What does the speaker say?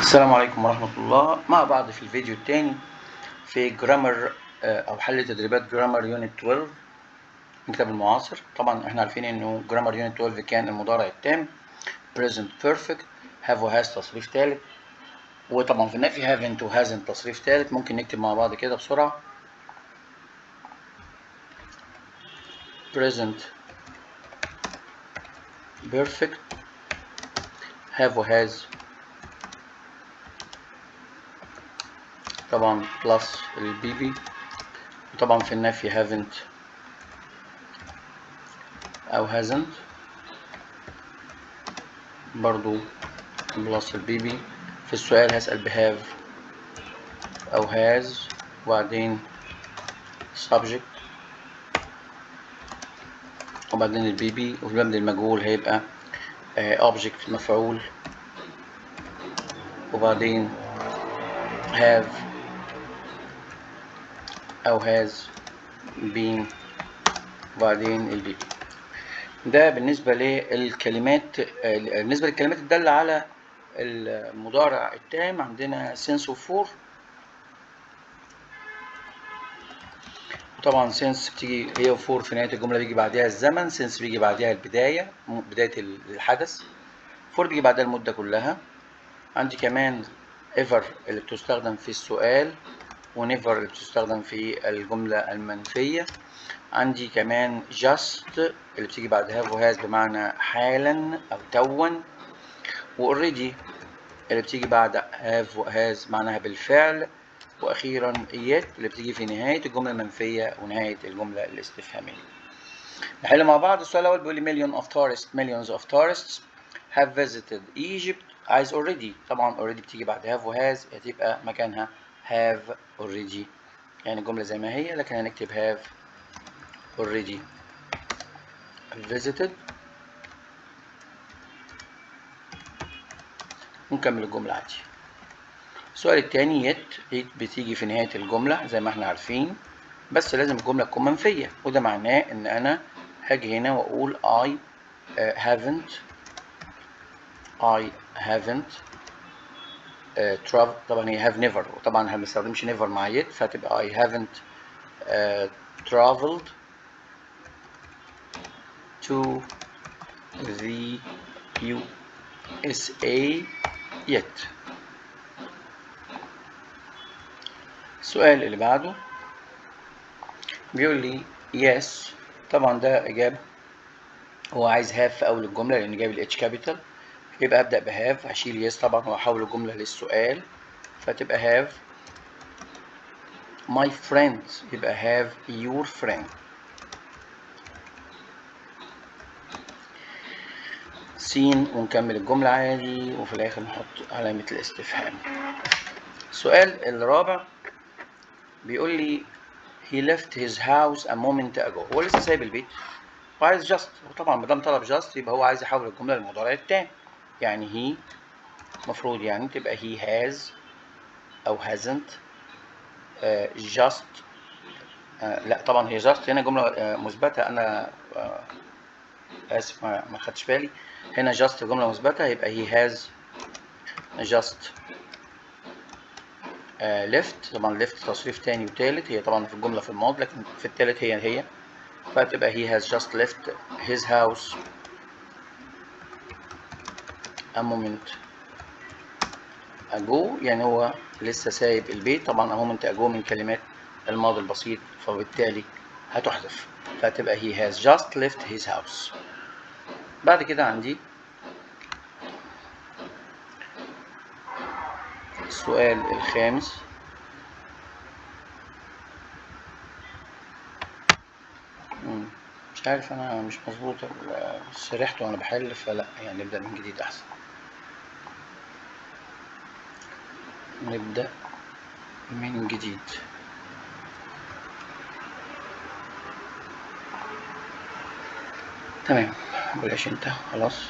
السلام عليكم ورحمة الله. مع بعض في الفيديو الثاني في جرامر أو حل تدريبات جرامر يونت 12 من كتاب المعاصر. طبعا احنا عارفين انه جرامر يونت 12 كان المضارع التام present perfect have و has تصريف ثالث، وطبعا في النفي haven't و hasn't تصريف ثالث. ممكن نكتب مع بعض كده بسرعة. present perfect have و has طبعا plus البي وطبعا في النفي haven't أو hasn't برضو بلس البي. في السؤال هسأل بهاف أو هاز وبعدين subject وبعدين البي وفي المبني المجهول هيبقى object مفعول وبعدين have أو has been وبعدين البي. ده بالنسبة للكلمات الدالة على المضارع التام. عندنا since و for. طبعا since بتيجي هي وفور في نهاية الجملة بيجي بعدها الزمن. since بيجي بعدها بداية الحدث. for بيجي بعدها المدة كلها. عندي كمان ever اللي بتستخدم في السؤال و never اللي بتستخدم في الجملة المنفية. عندي كمان just اللي بتيجي بعد have و has بمعنى حالا أو توا، و already اللي بتيجي بعد have و has معناها بالفعل، واخيرا yet اللي بتيجي في نهايه الجمله المنفيه ونهايه الجمله الاستفهاميه. نحل مع بعض. السؤال الاول بيقول لي millions of tourists have visited Egypt. عايز already. طبعا already بتيجي بعد have و has، هتبقى مكانها have already، يعني الجمله زي ما هي لكن هنكتب have already visited ونكمل الجمله عادي. السؤال الثاني yet بتيجي في نهايه الجمله زي ما احنا عارفين، بس لازم الجملة تكون منفية، وده معناه إن أنا هاجي هنا وأقول I haven't traveled. طبعا هي have never، وطبعا ما بنستخدمش never مع yet، فهتبقى I haven't traveled to the USA yet. السؤال اللي بعده بيقول لي yes. طبعا ده إجابة، هو عايز have في أول الجملة لأن جايب ال H capital، يبقى أبدأ بهاف، هشيل يس طبعا وأحول الجملة للسؤال، فتبقى have my friends، يبقى have your friend. سين ونكمل الجملة عادي وفي الآخر نحط علامة الاستفهام. السؤال الرابع بيقول لي he left his house a moment ago. هو لسه سايب البيت وعايز just، وطبعا ما دام طلب just يبقى هو عايز يحول الجملة للمضارع التام، يعني he مفروض يعني تبقى he has أو hasn't just. لا طبعا هي just هنا جملة مثبتة، أنا آسف ما خدتش بالي. هنا just جملة مثبتة، يبقى he has just left. طبعا left تصريف تاني وتالت، هي طبعا في الجملة في الماضي لكن في التالت هي، فتبقى he has just left his house a moment ago، يعني هو لسه سايب البيت. طبعا a moment ago من كلمات الماضي البسيط، فبالتالي هتحذف، فتبقى he has just left his house. بعد كده عندي السؤال الخامس. مش عارف أنا مش مظبوط، سرحت وأنا بحل، فلا يعني نبدأ من جديد أحسن. نبدأ من جديد. تمام، بلاش انت خلاص.